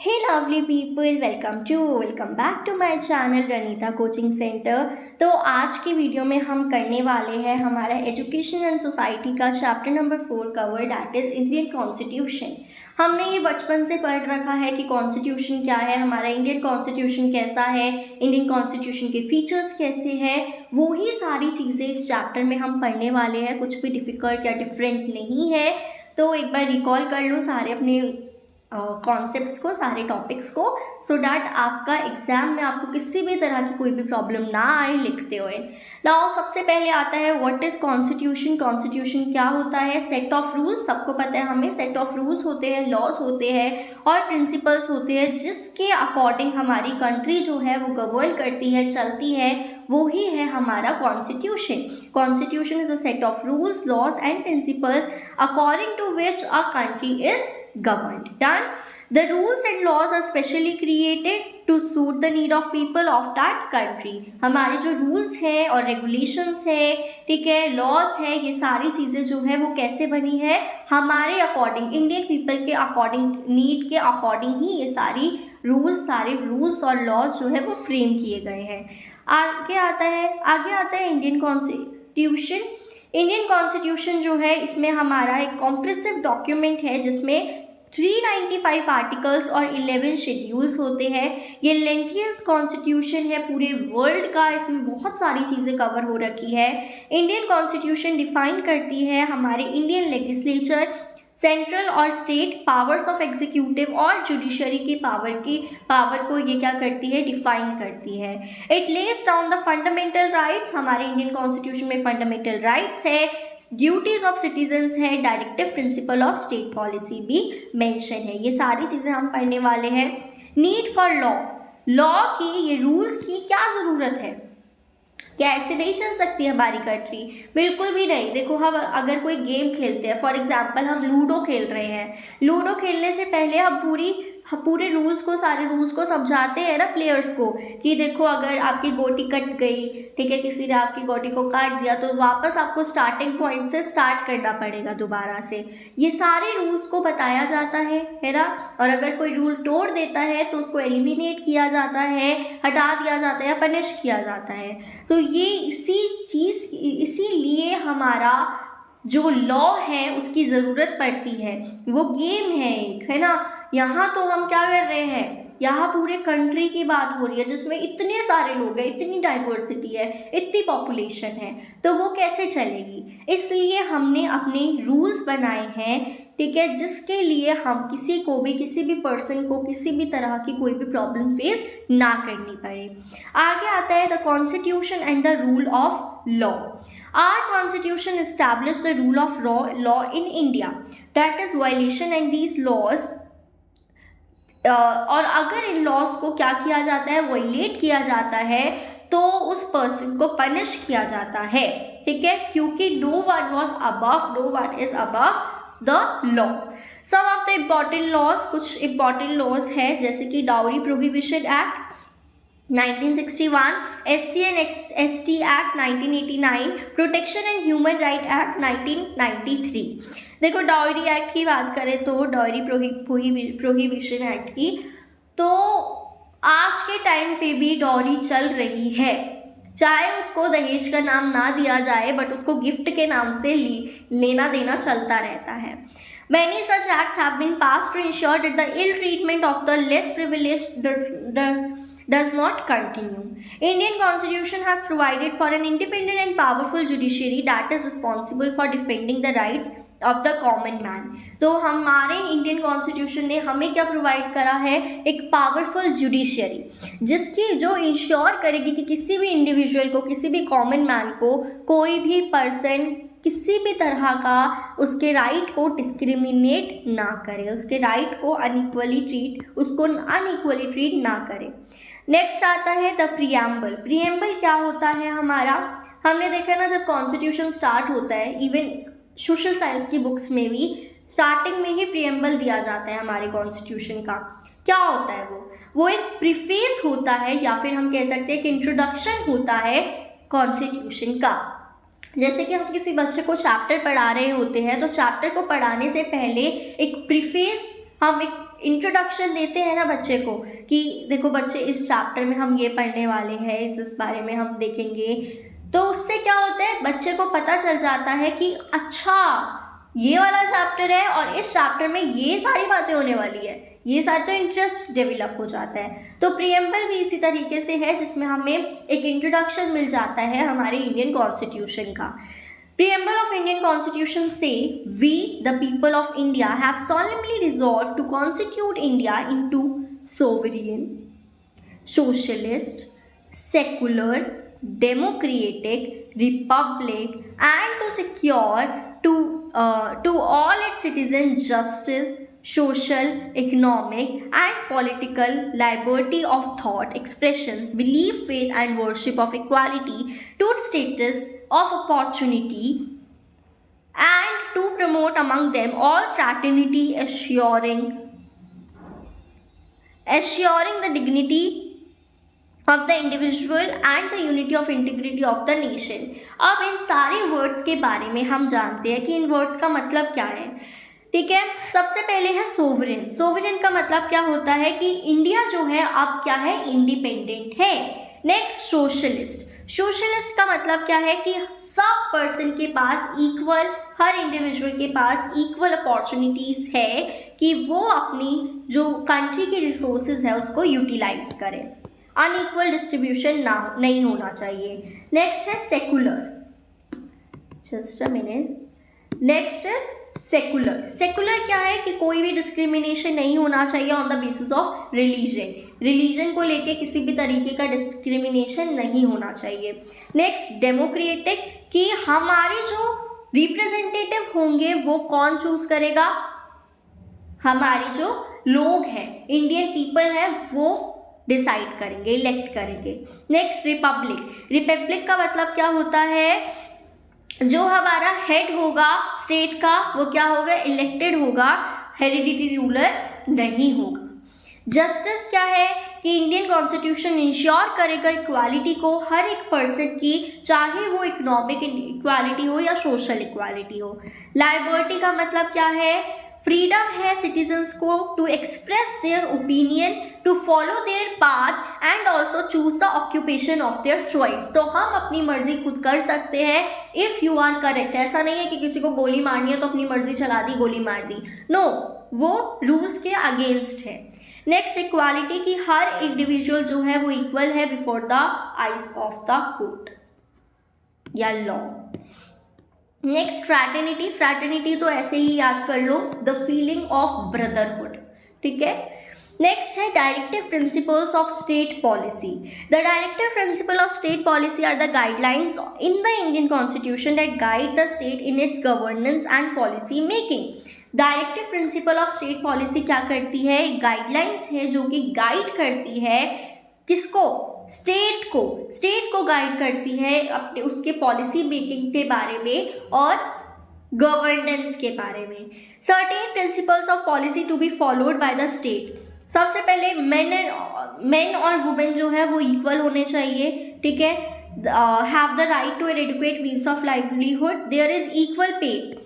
Hey lovely people, welcome back to my channel Ranita coaching centre. तो आज की video में हम करने वाले हैं हमारा एजुकेशन एंड सोसाइटी का chapter number 4 cover, that is Indian constitution. हमने ये बचपन से पढ़ रखा है कि कॉन्स्टिट्यूशन क्या है, हमारा इंडियन कॉन्स्टिट्यूशन कैसा है, इंडियन कॉन्स्टिट्यूशन के फीचर्स कैसे हैं, वही सारी चीज़ें इस चैप्टर में हम पढ़ने वाले हैं। कुछ भी डिफ़िकल्ट या डिफरेंट नहीं है। तो एक बार रिकॉल कर लो सारे अपने कॉन्सेप्ट्स को, सारे टॉपिक्स को, सो डैट आपका एग्जाम में आपको किसी भी तरह की कोई भी प्रॉब्लम ना आए लिखते हुए। नाउ सबसे पहले आता है व्हाट इज़ कॉन्स्टिट्यूशन। कॉन्स्टिट्यूशन क्या होता है? सेट ऑफ रूल्स, सबको पता है हमें, सेट ऑफ रूल्स होते हैं, लॉज होते हैं और प्रिंसिपल्स होते हैं जिसके अकॉर्डिंग हमारी कंट्री जो है वो गवर्न करती है, चलती है, वो ही है हमारा constitution. Constitution is a set of rules, laws and principles according to which a country is governed. Done. The rules and laws are specially created to suit the need of people of that country. हमारे जो rules हैं और regulations है, ठीक है, laws है, ये सारी चीज़ें जो है वो कैसे बनी है? हमारे अकॉर्डिंग, इंडियन पीपल के अकॉर्डिंग, नीड के अकॉर्डिंग ही ये सारे रूल्स और लॉज जो है वो फ्रेम किए गए हैं। आगे आता है इंडियन कॉन्स्टिट्यूशन। इंडियन कॉन्स्टिट्यूशन जो है इसमें हमारा एक कॉम्प्रेसिव डॉक्यूमेंट है जिसमें 395 आर्टिकल्स और 11 शेड्यूल्स होते हैं। ये लेंथीएस्ट कॉन्स्टिट्यूशन है पूरे वर्ल्ड का, इसमें बहुत सारी चीज़ें कवर हो रखी है। इंडियन कॉन्स्टिट्यूशन डिफाइन करती है हमारे इंडियन लेजिस्लेचर, सेंट्रल और स्टेट पावर्स ऑफ एग्जीक्यूटिव और जुडिशरी की पावर को ये क्या करती है? डिफाइन करती है। It lays down the fundamental rights, हमारे इंडियन कॉन्स्टिट्यूशन में फंडामेंटल राइट्स है, ड्यूटीज ऑफ सिटीजन्स है, directive principle of state policy भी मेंशन है। ये सारी चीज़ें हम पढ़ने वाले हैं। नीड फॉर लॉ की, ये रूल्स की क्या ज़रूरत है? क्या ऐसे नहीं चल सकती हमारी कंट्री? बिल्कुल भी नहीं। देखो, हम अगर कोई गेम खेलते हैं, फॉर एग्जांपल हम लूडो खेल रहे हैं, लूडो खेलने से पहले हम पूरे सारे रूल्स को समझाते हैं ना प्लेयर्स को कि देखो अगर आपकी गोटी कट गई, ठीक है, किसी ने आपकी गोटी को काट दिया तो वापस आपको स्टार्टिंग पॉइंट से स्टार्ट करना पड़ेगा दोबारा से। ये सारे रूल्स को बताया जाता है ना। और अगर कोई रूल तोड़ देता है तो उसको एलिमिनेट किया जाता है, हटा दिया जाता है या पनिश किया जाता है। तो ये इसीलिए हमारा जो लॉ है उसकी ज़रूरत पड़ती है। वो गेम है एक, है ना। यहाँ तो हम क्या कर रहे हैं, यहाँ पूरे कंट्री की बात हो रही है जिसमें इतने सारे लोग हैं, इतनी डाइवर्सिटी है, इतनी पॉपुलेशन है, तो वो कैसे चलेगी? इसलिए हमने अपने रूल्स बनाए हैं, ठीक है, जिसके लिए हम किसी भी पर्सन को किसी भी तरह की कोई भी प्रॉब्लम फेस ना करनी पड़े। आगे आता है the constitution and the rule of law. Our constitution established the rule of law in India. That is violation and these laws और अगर इन लॉज को क्या किया जाता है, वायलेट किया जाता है, तो उस पर्सन को पनिश किया जाता है, ठीक है, क्योंकि no one is above the law. Some of the important laws, कुछ important laws है जैसे कि dowry prohibition act 1961, SC and ST act 1989, protection and human right act 1993। देखो, डाउरी एक्ट की बात करें तो डाउरी प्रोहिबिशन एक्ट की, तो आज के टाइम पे भी डाउरी चल रही है, चाहे उसको दहेज का नाम ना दिया जाए बट उसको गिफ्ट के नाम से लेना देना चलता रहता है। Many such acts have been passed to ensure that the ill treatment of the less privileged does not continue. Indian Constitution has provided for an independent and powerful judiciary that is responsible for defending the rights of the common man. तो हमारे Indian constitution ने हमें क्या provide करा है? एक powerful judiciary जो ensure करेगी कि किसी भी इंडिविजुअल को, किसी भी कॉमन मैन को, कोई भी पर्सन किसी भी तरह का उसके राइट को डिस्क्रिमिनेट ना करे, उसके राइट को अनइक्वली ट्रीट ना करे। नेक्स्ट आता है द प्रीएम्बल। प्रीएम्बल क्या होता है हमारा? हमने देखा ना, जब कॉन्स्टिट्यूशन स्टार्ट होता है, इवन सोशल साइंस की बुक्स में भी स्टार्टिंग में ही प्रीएम्बल दिया जाता है हमारे कॉन्स्टिट्यूशन का। क्या होता है वो एक प्रीफेस होता है, या फिर हम कह सकते हैं कि इंट्रोडक्शन होता है कॉन्स्टिट्यूशन का। जैसे कि हम किसी बच्चे को चैप्टर पढ़ा रहे होते हैं, तो चैप्टर को पढ़ाने से पहले एक प्रीफेस हम इंट्रोडक्शन देते हैं ना बच्चे को कि देखो बच्चे इस चैप्टर में हम ये पढ़ने वाले हैं, इस बारे में हम देखेंगे, तो उससे क्या होता है बच्चे को पता चल जाता है कि अच्छा ये वाला चैप्टर है और इस चैप्टर में ये सारी बातें होने वाली है, ये सारा तो इंटरेस्ट डेवलप हो जाता है। तो प्रीएम्बल भी इसी तरीके से है जिसमें हमें एक इंट्रोडक्शन मिल जाता है हमारे इंडियन कॉन्स्टिट्यूशन का। Preamble of Indian Constitution say, we, the people of India, have solemnly resolved to constitute India into sovereign, socialist, secular, democratic republic, and to secure to all its citizens justice, social, economic, and political liberty of thought, expressions, belief, faith, and worship, of equality, to status of opportunity, and to promote among them all fraternity, assuring the dignity of the individual and the unity of integrity of the nation। अब इन सारे words के बारे में हम जानते हैं कि इन words का मतलब क्या है। ठीक है, सबसे पहले है सोवरेन। सोवरेन का मतलब क्या होता है कि इंडिया जो है अब क्या है, इंडिपेंडेंट है। Next socialist. सोशलिस्ट का मतलब क्या है कि सब पर्सन के पास इक्वल, हर इंडिविजुअल के पास इक्वल अपॉर्चुनिटीज है कि वो अपनी जो कंट्री के रिसोर्सेज है उसको यूटिलाइज करें, अनइक्वल डिस्ट्रीब्यूशन ना नहीं होना चाहिए। नेक्स्ट है secular, just a minute. Next is secular. Secular क्या है कि कोई भी डिस्क्रिमिनेशन नहीं होना चाहिए on the basis of religion, religion को लेके किसी भी तरीके का डिस्क्रिमिनेशन नहीं होना चाहिए। नेक्स्ट डेमोक्रेटिक, कि हमारे जो रिप्रेजेंटेटिव होंगे वो कौन चूज करेगा, हमारे जो लोग हैं, इंडियन पीपल है, वो डिसाइड करेंगे, इलेक्ट करेंगे। Next Republic. रिपब्लिक का मतलब क्या होता है, जो हमारा हेड होगा स्टेट का वो क्या होगा, इलेक्टेड होगा, हेरिडिटरी रूलर नहीं होगा। जस्टिस क्या है कि इंडियन कॉन्स्टिट्यूशन इंश्योर करेगा इक्वालिटी को हर एक पर्सन की, चाहे वो इकोनॉमिक इक्वालिटी हो या सोशल इक्वालिटी हो। लिबर्टी का मतलब क्या है, फ्रीडम है सिटीजन्स को to express their opinion, to follow their path and also choose the occupation of their choice. तो हम अपनी मर्जी खुद कर सकते हैं इफ़ यू आर करेक्ट। ऐसा नहीं है कि किसी को गोली मारनी है तो अपनी मर्जी चला दी, गोली मार दी, नो, वो रूल्स के अगेंस्ट है। नेक्स्ट इक्वालिटी, की हर इंडिविजुअल जो है वो इक्वल है before the eyes of the court या लॉ। Next fraternity. फ्रैटर्निटी तो ऐसे ही याद कर लो, द फीलिंग ऑफ ब्रदरहुड। ठीक है। नेक्स्ट है directive principles of state policy. The directive principle of state policy are the guidelines in the Indian constitution that guide the state in it's governance and policy making. Directive principle of state policy क्या करती है, guidelines है जो कि guide करती है किसको, state को गाइड करती है अपने उसके पॉलिसी मेकिंग के बारे में और गवर्नेंस के बारे में। Certain principles of policy to be followed by the state. सबसे पहले मेन और वुमेन जो है वो इक्वल होने चाहिए। ठीक है, have the right to an educate means of livelihood, there is equal pay.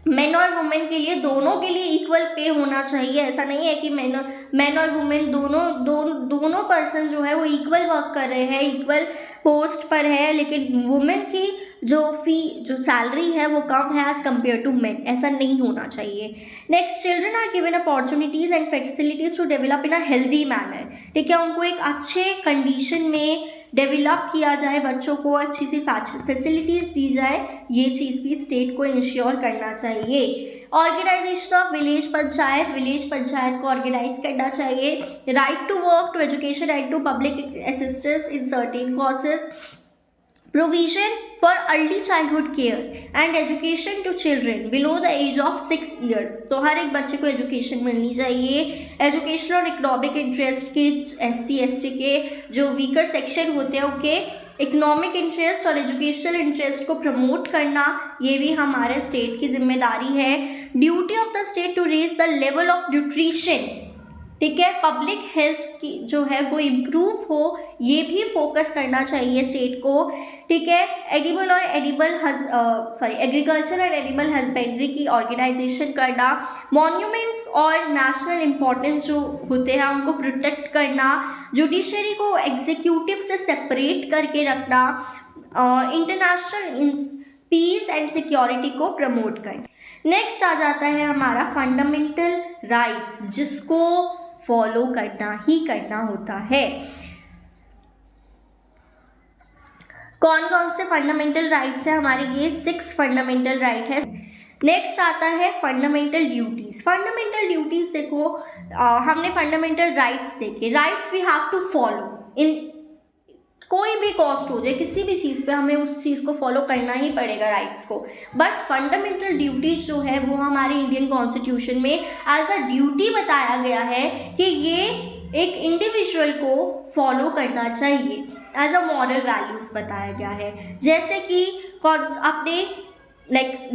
Men और वुमेन के लिए, दोनों के लिए इक्वल पे होना चाहिए। ऐसा नहीं है कि मेन और वुमेन दोनों पर्सन जो है वो इक्वल वर्क कर रहे हैं, इक्वल पोस्ट पर है, लेकिन वुमेन की जो सैलरी है वो कम है एज कम्पेयर टू मेन। ऐसा नहीं होना चाहिए। Next, children are given opportunities and facilities to develop in a healthy manner. ठीक है, उनको एक अच्छे कंडीशन में डेवलप किया जाए, बच्चों को अच्छी सी फैसिलिटीज़ दी जाए, ये चीज़ भी स्टेट को इंश्योर करना चाहिए। ऑर्गेनाइजेशन ऑफ विलेज पंचायत को ऑर्गेनाइज करना चाहिए। Right to work, to education, right to public assistance in certain causes. Provision for early childhood care and education to children below the age of 6 years। तो हर एक बच्चे को education मिलनी चाहिए। Education और इकोनॉमिक इंटरेस्ट के SC ST के जो वीकर सेक्शन होते हैं उनके इकोनॉमिक इंटरेस्ट और एजुकेशनल इंटरेस्ट को प्रमोट करना, ये भी हमारे स्टेट की जिम्मेदारी है। Duty of the state to raise the level of nutrition. ठीक है। पब्लिक हेल्थ की जो है वो इम्प्रूव हो, ये भी फोकस करना चाहिए स्टेट को, ठीक है। एग्रीकल्चर और एनिमल हस्बेंड्री की ऑर्गेनाइजेशन करना, मॉन्यूमेंट्स और नेशनल इम्पोर्टेंस जो होते हैं उनको प्रोटेक्ट करना, जुडिशरी को एग्जीक्यूटिव से सेपरेट करके रखना, इंटरनेशनल पीस एंड सिक्योरिटी को प्रमोट करना। नेक्स्ट आ जाता है हमारा फंडामेंटल राइट्स, जिसको फॉलो करना ही करना होता है। कौन कौन से फंडामेंटल राइट्स है हमारे? ये 6 फंडामेंटल राइट है। नेक्स्ट आता है फंडामेंटल ड्यूटीज। फंडामेंटल ड्यूटीज देखो, हमने फंडामेंटल राइट्स देखे। Rights we have to follow in कोई भी कॉस्ट हो जाए, किसी भी चीज़ पे हमें उस चीज़ को फॉलो करना ही पड़ेगा, राइट्स को। बट फंडामेंटल ड्यूटीज जो है वो हमारे इंडियन कॉन्स्टिट्यूशन में एज अ ड्यूटी बताया गया है कि ये एक इंडिविजुअल को फॉलो करना चाहिए, एज अ मॉरल वैल्यूज बताया गया है। जैसे कि अपने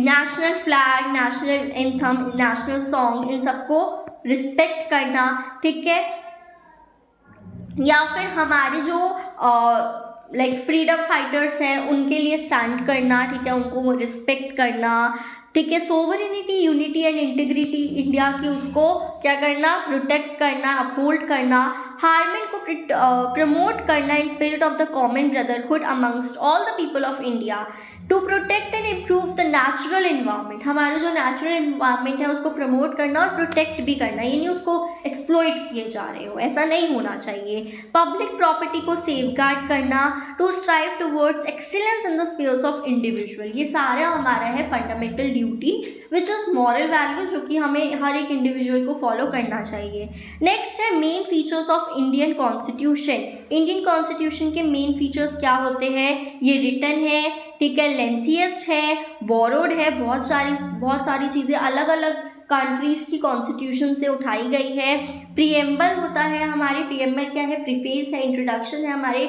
national flag, national anthem, national song, इन सबको रिस्पेक्ट करना, ठीक है। या फिर हमारे जो फ्रीडम फाइटर्स हैं उनके लिए स्टैंड करना, ठीक है, उनको रिस्पेक्ट करना, ठीक है। Sovereignty, unity and integrity India की, उसको क्या करना? प्रोटेक्ट करना, अपहोल्ड करना। हार्मनी को प्रमोट करना in spirit of the common brotherhood amongst all the people of India. To protect and improve the natural environment, हमारा जो नेचुरल इन्वायरमेंट है उसको प्रमोट करना और प्रोटेक्ट भी करना, ये नहीं उसको एक्सप्लॉइट किए जा रहे हो, ऐसा नहीं होना चाहिए। पब्लिक प्रॉपर्टी को सेफगार्ड करना, to strive towards excellence in the spheres of individual, ये सारा हमारा है fundamental duty which is moral value, जो कि हमें हर एक इंडिविजुअल को फॉलो करना चाहिए। नेक्स्ट है main features of Indian constitution. Indian constitution के मेन फीचर्स क्या होते हैं? ये रिटन है, ठीक है, लेंथीएस्ट है, बोरोड है, बहुत सारी चीज़ें अलग अलग कंट्रीज़ की कॉन्स्टिट्यूशन से उठाई गई है। प्रीएम्बल होता है हमारे, प्रीएम्बल क्या है? प्रीफेस है, इंट्रोडक्शन है हमारे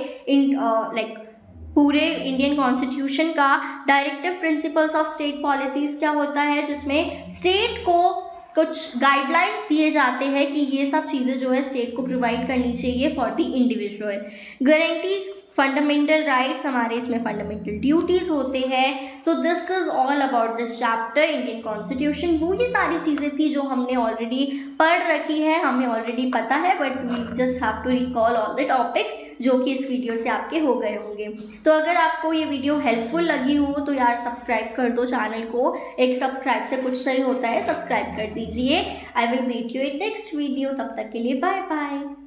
पूरे इंडियन कॉन्स्टिट्यूशन का। Directive principles of state policies क्या होता है? जिसमें स्टेट को कुछ गाइडलाइंस दिए जाते हैं कि ये सब चीज़ें जो है स्टेट को प्रोवाइड करनी चाहिए for the individual. Guarantees fundamental rights, हमारे इसमें फंडामेंटल ड्यूटीज़ होते हैं। So this is all about this chapter Indian constitution. वो ही सारी चीज़ें थी जो हमने ऑलरेडी पढ़ रखी है, हमें ऑलरेडी पता है, but we just have to recall all the topics जो कि इस वीडियो से आपके हो गए होंगे। तो अगर आपको ये वीडियो हेल्पफुल लगी हो तो यार सब्सक्राइब कर दो चैनल को, एक सब्सक्राइब से कुछ नहीं होता है, सब्सक्राइब कर दीजिए। I will meet you in next video, तब तक के लिए बाय बाय।